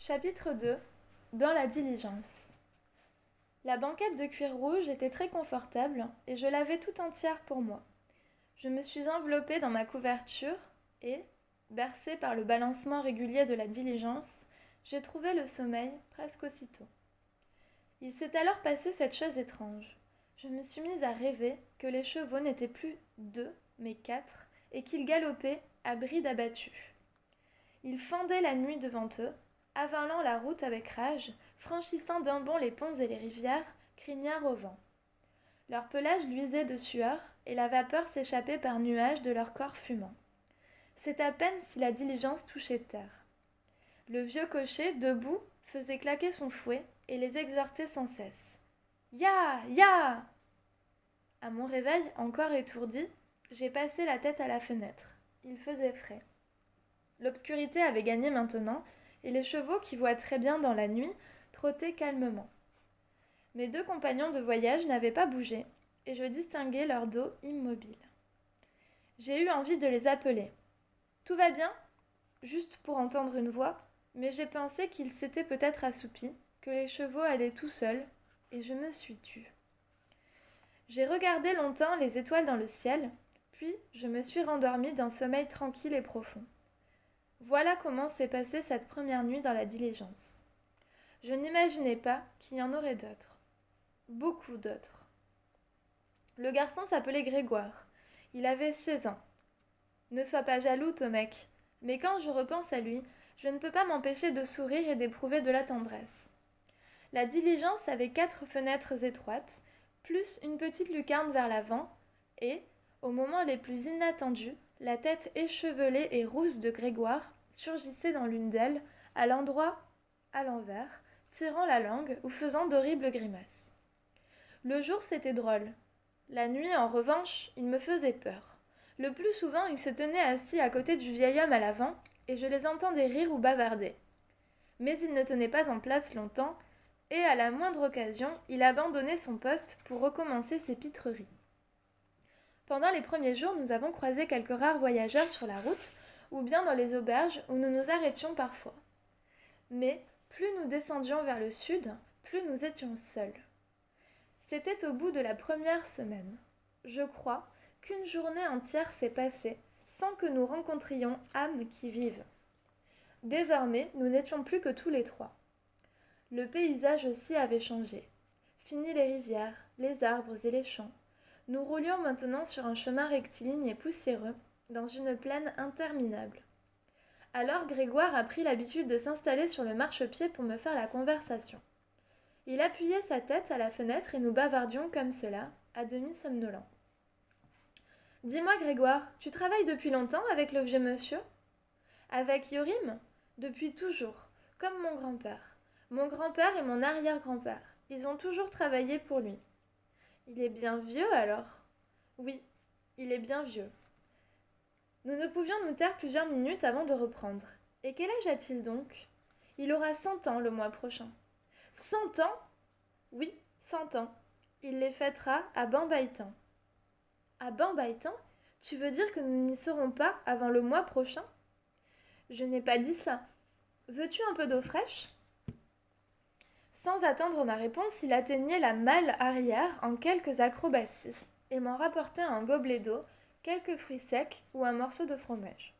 Chapitre 2. Dans la diligence. La banquette de cuir rouge était très confortable et je l'avais tout entière pour moi. Je me suis enveloppée dans ma couverture et, bercée par le balancement régulier de la diligence, j'ai trouvé le sommeil presque aussitôt. Il s'est alors passé cette chose étrange. Je me suis mise à rêver que les chevaux n'étaient plus 2, mais 4, et qu'ils galopaient à bride abattue. Ils fendaient la nuit devant eux, avalant la route avec rage, franchissant d'un bond les ponts et les rivières, crinière au vent. Leur pelage luisait de sueur, et la vapeur s'échappait par nuages de leur corps fumant. C'est à peine si la diligence touchait terre. Le vieux cocher, debout, faisait claquer son fouet et les exhortait sans cesse. « Ya, ya !» À mon réveil, encore étourdi, j'ai passé la tête à la fenêtre. Il faisait frais. L'obscurité avait gagné maintenant, et les chevaux, qui voient très bien dans la nuit, trottaient calmement. Mes 2 compagnons de voyage n'avaient pas bougé, et je distinguais leur dos immobile. J'ai eu envie de les appeler. « Tout va bien ?» Juste pour entendre une voix, mais j'ai pensé qu'ils s'étaient peut-être assoupis, que les chevaux allaient tout seuls, et je me suis tue. J'ai regardé longtemps les étoiles dans le ciel, puis je me suis rendormie d'un sommeil tranquille et profond. Voilà comment s'est passée cette première nuit dans la diligence. Je n'imaginais pas qu'il y en aurait d'autres. Beaucoup d'autres. Le garçon s'appelait Grégoire. Il avait 16 ans. Ne sois pas jaloux, Tomek, mais quand je repense à lui, je ne peux pas m'empêcher de sourire et d'éprouver de la tendresse. La diligence avait 4 fenêtres étroites, plus une petite lucarne vers l'avant, et, au moment les plus inattendus, la tête échevelée et rousse de Grégoire surgissait dans l'une d'elles, à l'endroit à l'envers, tirant la langue ou faisant d'horribles grimaces. Le jour, c'était drôle. La nuit, en revanche, il me faisait peur. Le plus souvent, il se tenait assis à côté du vieil homme à l'avant, et je les entendais rire ou bavarder. Mais il ne tenait pas en place longtemps, et à la moindre occasion, il abandonnait son poste pour recommencer ses pitreries. Pendant les premiers jours, nous avons croisé quelques rares voyageurs sur la route, ou bien dans les auberges où nous nous arrêtions parfois. Mais plus nous descendions vers le sud, plus nous étions seuls. C'était au bout de la première semaine. Je crois qu'une journée entière s'est passée sans que nous rencontrions âmes qui vivent. Désormais, nous n'étions plus que tous les 3. Le paysage aussi avait changé. Fini les rivières, les arbres et les champs. Nous roulions maintenant sur un chemin rectiligne et poussiéreux, dans une plaine interminable. Alors Grégoire a pris l'habitude de s'installer sur le marchepied pour me faire la conversation. Il appuyait sa tête à la fenêtre et nous bavardions comme cela, à demi somnolents. « Dis-moi Grégoire, tu travailles depuis longtemps avec le vieux monsieur ?»« Avec Yorim ? Depuis toujours, comme mon grand-père. Mon grand-père et mon arrière-grand-père. Ils ont toujours travaillé pour lui. »« Il est bien vieux alors ?»« Oui, il est bien vieux. » Nous ne pouvions nous taire plusieurs minutes avant de reprendre. « Et quel âge a-t-il donc ?»« Il aura 100 ans le mois prochain. »« 100 ans ? Oui, 100 ans. Il les fêtera à Bambaïtan. »« À Bambaïtan ? Tu veux dire que nous n'y serons pas avant le mois prochain ?»« Je n'ai pas dit ça. Veux-tu un peu d'eau fraîche ?» Sans attendre ma réponse, il atteignait la malle arrière en quelques acrobaties et m'en rapportait un gobelet d'eau, quelques fruits secs ou un morceau de fromage.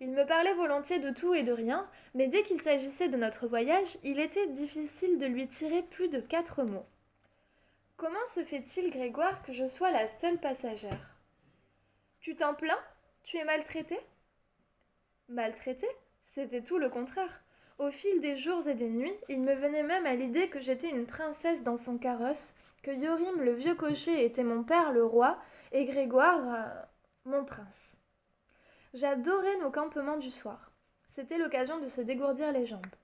Il me parlait volontiers de tout et de rien, mais dès qu'il s'agissait de notre voyage, il était difficile de lui tirer plus de 4 mots. Comment se fait-il, Grégoire, que je sois la seule passagère ? Tu t'en plains ? Tu es maltraitée ? Maltraitée ? C'était tout le contraire. Au fil des jours et des nuits, il me venait même à l'idée que j'étais une princesse dans son carrosse, que Yorim le vieux cocher était mon père le roi, et Grégoire, mon prince. J'adorais nos campements du soir. C'était l'occasion de se dégourdir les jambes.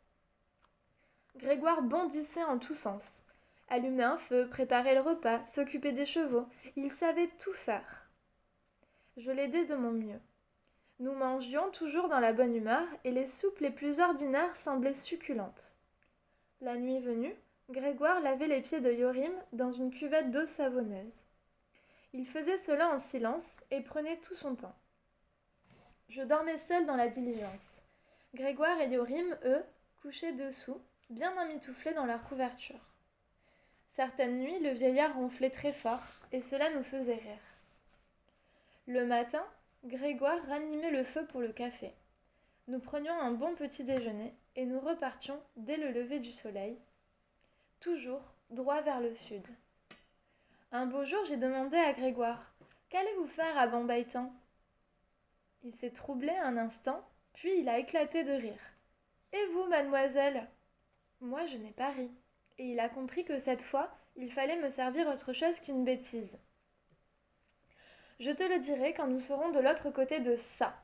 Grégoire bondissait en tous sens. Allumer un feu, préparer le repas, s'occuper des chevaux, il savait tout faire. Je l'aidais de mon mieux. Nous mangions toujours dans la bonne humeur et les soupes les plus ordinaires semblaient succulentes. La nuit venue, Grégoire lavait les pieds de Yorim dans une cuvette d'eau savonneuse. Il faisait cela en silence et prenait tout son temps. Je dormais seule dans la diligence. Grégoire et Yorim, eux, couchés dessous, bien emmitouflés dans leur couverture. Certaines nuits, le vieillard ronflait très fort, et cela nous faisait rire. Le matin, Grégoire ranimait le feu pour le café. Nous prenions un bon petit déjeuner, et nous repartions dès le lever du soleil, toujours droit vers le sud. Un beau jour, j'ai demandé à Grégoire « Qu'allez-vous faire à Bambaitan ?» Il s'est troublé un instant, puis il a éclaté de rire. « Et vous, mademoiselle ?» Moi, je n'ai pas ri, et il a compris que cette fois, il fallait me servir autre chose qu'une bêtise. Je te le dirai quand nous serons de l'autre côté de ça.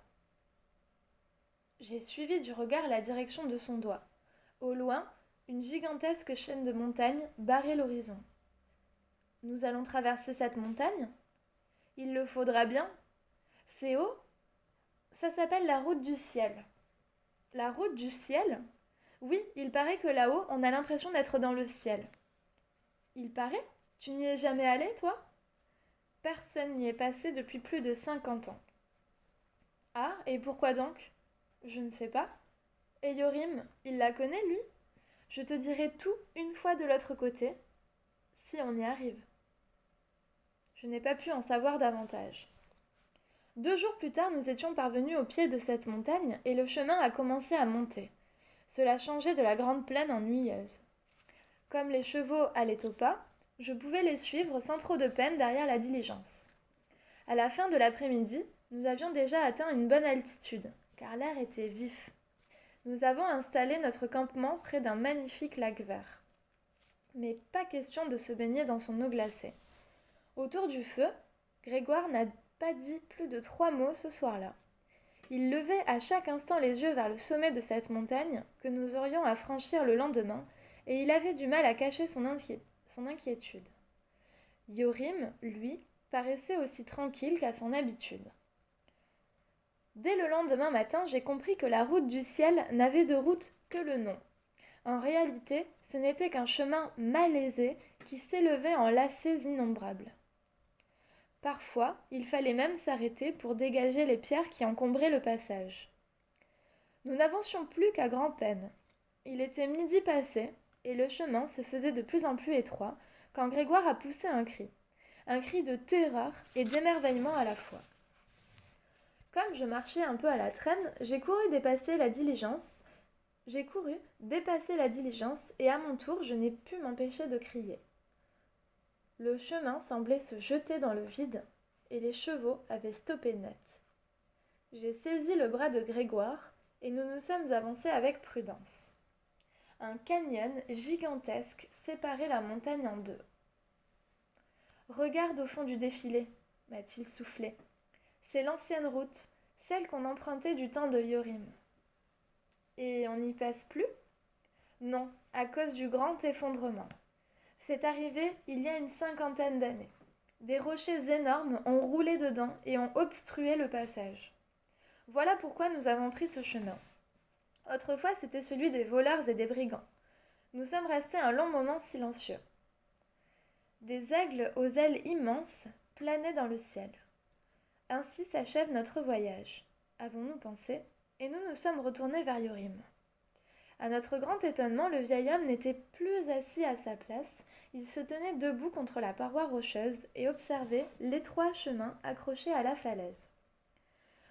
J'ai suivi du regard la direction de son doigt. Au loin, une gigantesque chaîne de montagnes barrait l'horizon. Nous allons traverser cette montagne ? Il le faudra bien. C'est haut ? Ça s'appelle la route du ciel. La route du ciel ? Oui, il paraît que là-haut, on a l'impression d'être dans le ciel. Il paraît ? Tu n'y es jamais allé, toi ? Personne n'y est passé depuis plus de 50 ans. Ah, et pourquoi donc ? Je ne sais pas. Et Yorim, il la connaît, lui ? Je te dirai tout une fois de l'autre côté, si on y arrive. Je n'ai pas pu en savoir davantage. 2 jours plus tard, nous étions parvenus au pied de cette montagne et le chemin a commencé à monter. Cela changeait de la grande plaine ennuyeuse. Comme les chevaux allaient au pas, je pouvais les suivre sans trop de peine derrière la diligence. À la fin de l'après-midi, nous avions déjà atteint une bonne altitude, car l'air était vif. Nous avons installé notre campement près d'un magnifique lac vert. Mais pas question de se baigner dans son eau glacée. Autour du feu, Grégoire n'a pas dit plus de 3 mots ce soir-là. Il levait à chaque instant les yeux vers le sommet de cette montagne que nous aurions à franchir le lendemain, et il avait du mal à cacher son inquiétude. Yorim, lui, paraissait aussi tranquille qu'à son habitude. Dès le lendemain matin, j'ai compris que la route du ciel n'avait de route que le nom. En réalité, ce n'était qu'un chemin malaisé qui s'élevait en lacets innombrables. Parfois, il fallait même s'arrêter pour dégager les pierres qui encombraient le passage. Nous n'avancions plus qu'à grand-peine. Il était midi passé, et le chemin se faisait de plus en plus étroit quand Grégoire a poussé un cri de terreur et d'émerveillement à la fois. Comme je marchais un peu à la traîne, j'ai couru dépasser la diligence et à mon tour, je n'ai pu m'empêcher de crier. Le chemin semblait se jeter dans le vide et les chevaux avaient stoppé net. J'ai saisi le bras de Grégoire et nous nous sommes avancés avec prudence. Un canyon gigantesque séparait la montagne en deux. « Regarde au fond du défilé, m'a-t-il soufflé. C'est l'ancienne route, celle qu'on empruntait du temps de Yorim. Et on n'y passe plus ? Non, à cause du grand effondrement. C'est arrivé il y a une 50aine d'années. Des rochers énormes ont roulé dedans et ont obstrué le passage. Voilà pourquoi nous avons pris ce chemin. Autrefois, c'était celui des voleurs et des brigands. Nous sommes restés un long moment silencieux. Des aigles aux ailes immenses planaient dans le ciel. Ainsi s'achève notre voyage, avons-nous pensé, et nous nous sommes retournés vers Yorim. À notre grand étonnement, le vieil homme n'était plus assis à sa place, il se tenait debout contre la paroi rocheuse et observait l'étroit chemin accroché à la falaise.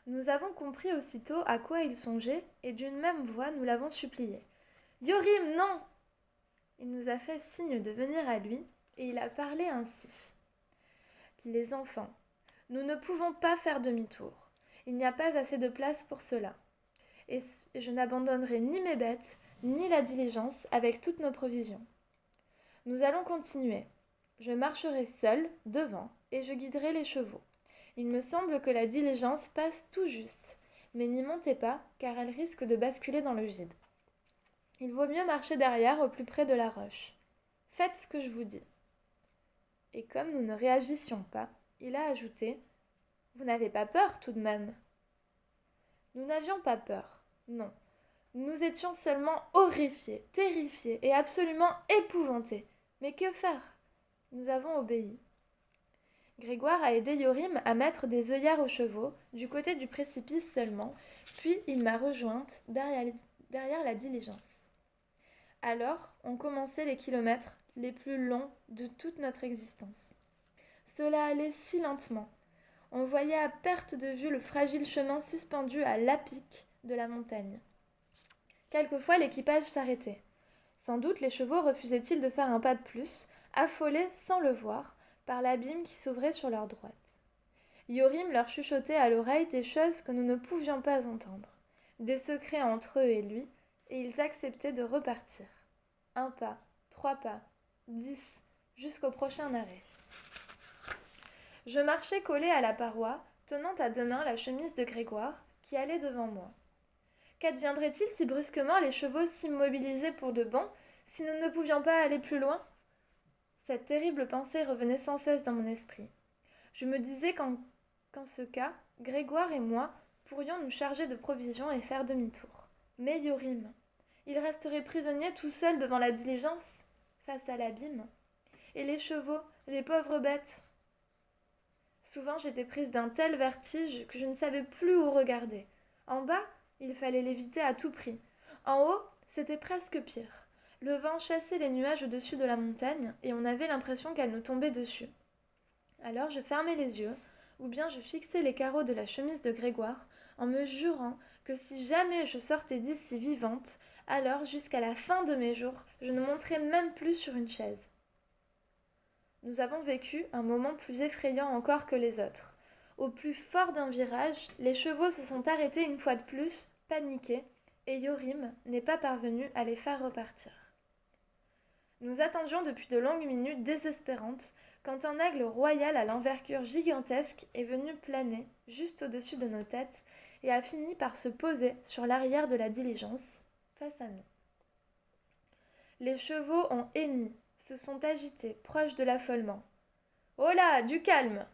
Nous avons compris aussitôt à quoi il songeait, et d'une même voix nous l'avons supplié. « Yorim, non !» Il nous a fait signe de venir à lui, et il a parlé ainsi. « Les enfants, nous ne pouvons pas faire demi-tour. Il n'y a pas assez de place pour cela. Et je n'abandonnerai ni mes bêtes, ni la diligence avec toutes nos provisions. Nous allons continuer. Je marcherai seule, devant, et je guiderai les chevaux. Il me semble que la diligence passe tout juste, mais n'y montez pas, car elle risque de basculer dans le vide. Il vaut mieux marcher derrière, au plus près de la roche. Faites ce que je vous dis. » Et comme nous ne réagissions pas, il a ajouté « Vous n'avez pas peur tout de même ?» Nous n'avions pas peur, non. Nous étions seulement horrifiés, terrifiés et absolument épouvantés. Mais que faire ? Nous avons obéi. Grégoire a aidé Yorim à mettre des œillères aux chevaux, du côté du précipice seulement, puis il m'a rejointe derrière la diligence. Alors ont commencé les kilomètres les plus longs de toute notre existence. Cela allait si lentement. On voyait à perte de vue le fragile chemin suspendu à l'apic de la montagne. Quelquefois l'équipage s'arrêtait. Sans doute les chevaux refusaient-ils de faire un pas de plus, affolés sans le voir par l'abîme qui s'ouvrait sur leur droite. Yorim leur chuchotait à l'oreille des choses que nous ne pouvions pas entendre, des secrets entre eux et lui, et ils acceptaient de repartir. 1 pas, 3 pas, 10, jusqu'au prochain arrêt. Je marchais collée à la paroi, tenant à deux mains la chemise de Grégoire, qui allait devant moi. Qu'adviendrait-il si brusquement les chevaux s'immobilisaient pour de bon, si nous ne pouvions pas aller plus loin ? Cette terrible pensée revenait sans cesse dans mon esprit. Je me disais qu'en ce cas, Grégoire et moi pourrions nous charger de provisions et faire demi-tour. Mais Yorim, il resterait prisonnier tout seul devant la diligence, face à l'abîme. Et les chevaux, les pauvres bêtes. Souvent j'étais prise d'un tel vertige que je ne savais plus où regarder. En bas, il fallait l'éviter à tout prix. En haut, c'était presque pire. Le vent chassait les nuages au-dessus de la montagne et on avait l'impression qu'elle nous tombait dessus. Alors je fermais les yeux, ou bien je fixais les carreaux de la chemise de Grégoire en me jurant que si jamais je sortais d'ici vivante, alors jusqu'à la fin de mes jours, je ne monterais même plus sur une chaise. Nous avons vécu un moment plus effrayant encore que les autres. Au plus fort d'un virage, les chevaux se sont arrêtés une fois de plus, paniqués, et Yorim n'est pas parvenu à les faire repartir. Nous attendions depuis de longues minutes désespérantes quand un aigle royal à l'envergure gigantesque est venu planer juste au-dessus de nos têtes et a fini par se poser sur l'arrière de la diligence, face à nous. Les chevaux ont henni, se sont agités, proches de l'affolement. « Oh là, du calme !»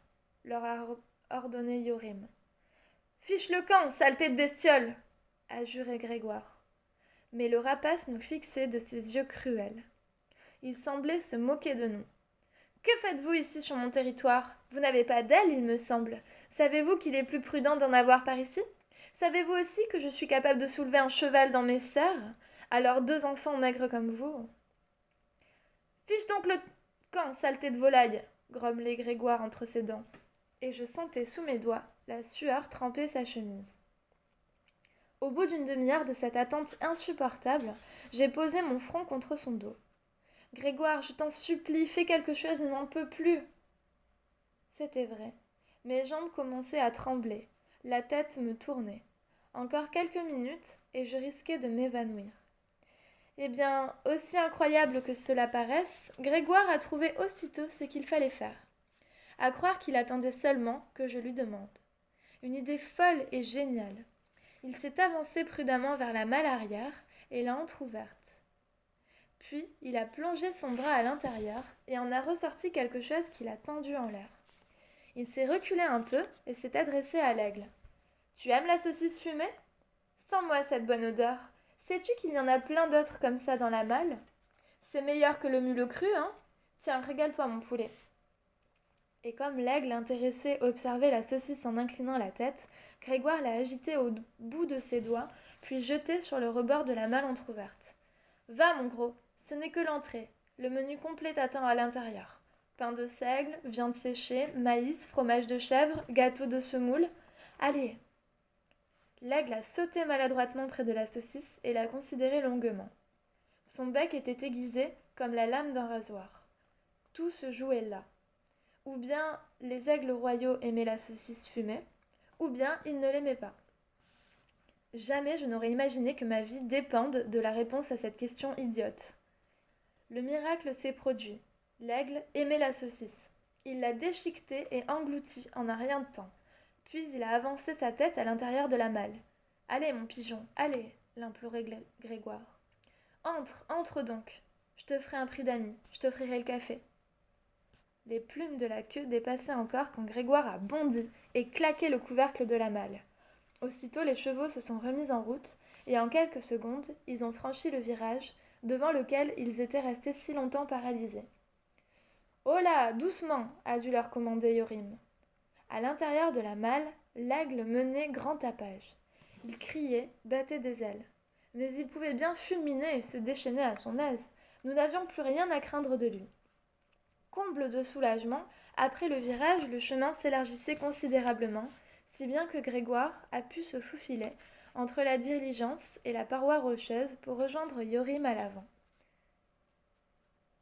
leur a ordonné Yorim. « Fiche le camp, saleté de bestiole !» a juré Grégoire. Mais le rapace nous fixait de ses yeux cruels. Il semblait se moquer de nous. « Que faites-vous ici sur mon territoire ? Vous n'avez pas d'aile, il me semble. Savez-vous qu'il est plus prudent d'en avoir par ici ? Savez-vous aussi que je suis capable de soulever un cheval dans mes serres ? Alors 2 enfants maigres comme vous. » « Fiche donc le camp, saleté de volaille !» grommelait Grégoire entre ses dents. Et je sentais sous mes doigts la sueur tremper sa chemise. Au bout d'une demi-heure de cette attente insupportable, j'ai posé mon front contre son dos. « Grégoire, je t'en supplie, fais quelque chose, je n'en peux plus !» C'était vrai. Mes jambes commençaient à trembler. La tête me tournait. Encore quelques minutes et je risquais de m'évanouir. Eh bien, aussi incroyable que cela paraisse, Grégoire a trouvé aussitôt ce qu'il fallait faire. À croire qu'il attendait seulement que je lui demande. Une idée folle et géniale. Il s'est avancé prudemment vers la malle arrière et l'a entr'ouverte. Puis, il a plongé son bras à l'intérieur et en a ressorti quelque chose qu'il a tendu en l'air. Il s'est reculé un peu et s'est adressé à l'aigle. « Tu aimes la saucisse fumée ? Sens-moi cette bonne odeur. Sais-tu qu'il y en a plein d'autres comme ça dans la malle ? C'est meilleur que le mulot cru, hein ? Tiens, régale-toi mon poulet. » Et comme l'aigle intéressé observait la saucisse en inclinant la tête, Grégoire l'a agitée au bout de ses doigts, puis jetée sur le rebord de la malle entr'ouverte. « Va, mon gros, ce n'est que l'entrée. Le menu complet t'attend à l'intérieur. Pain de seigle, viande séchée, maïs, fromage de chèvre, gâteau de semoule. Allez !» L'aigle a sauté maladroitement près de la saucisse et l'a considérée longuement. Son bec était aiguisé comme la lame d'un rasoir. Tout se jouait là. Ou bien les aigles royaux aimaient la saucisse fumée, ou bien ils ne l'aimaient pas. Jamais je n'aurais imaginé que ma vie dépende de la réponse à cette question idiote. Le miracle s'est produit. L'aigle aimait la saucisse. Il l'a déchiquetée et engloutie en un rien de temps. Puis il a avancé sa tête à l'intérieur de la malle. « Allez, mon pigeon, allez !» l'implorait Grégoire. « Entre donc. Je te ferai un prix d'amis, je t'offrirai le café. » Les plumes de la queue dépassaient encore quand Grégoire a bondi et claqué le couvercle de la malle. Aussitôt, les chevaux se sont remis en route et en quelques secondes, ils ont franchi le virage devant lequel ils étaient restés si longtemps paralysés. « Oh là, doucement !» a dû leur commander Yorim. À l'intérieur de la malle, l'aigle menait grand tapage. Il criait, battait des ailes. mais il pouvait bien fulminer et se déchaîner à son aise. Nous n'avions plus rien à craindre de lui. Comble de soulagement, après le virage, le chemin s'élargissait considérablement, si bien que Grégoire a pu se faufiler entre la diligence et la paroi rocheuse pour rejoindre Yorim à l'avant.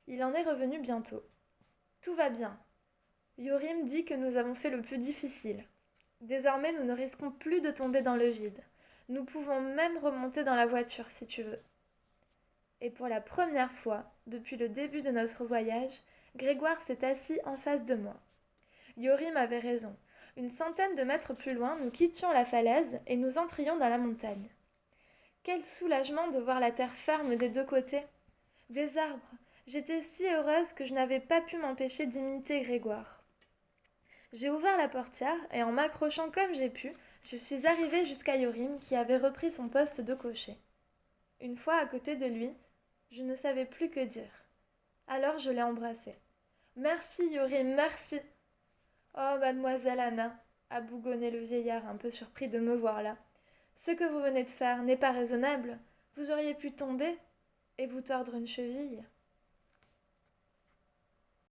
Il en est revenu bientôt. Tout va bien. Yorim dit que nous avons fait le plus difficile. Désormais, nous ne risquons plus de tomber dans le vide. Nous pouvons même remonter dans la voiture si tu veux. Et pour la première fois, depuis le début de notre voyage, Grégoire s'est assis en face de moi. Yorim avait raison. Une centaine de mètres plus loin, nous quittions la falaise et nous entrions dans la montagne. Quel soulagement de voir la terre ferme des deux côtés. Des arbres. J'étais si heureuse que je n'avais pas pu m'empêcher d'imiter Grégoire. J'ai ouvert la portière et en m'accrochant comme j'ai pu, je suis arrivée jusqu'à Yorim qui avait repris son poste de cocher. Une fois à côté de lui, je ne savais plus que dire. Alors je l'ai embrassé. Merci Yorim, merci. Oh, mademoiselle Anna, a bougonné le vieillard un peu surpris de me voir là. Ce que vous venez de faire n'est pas raisonnable. Vous auriez pu tomber et vous tordre une cheville.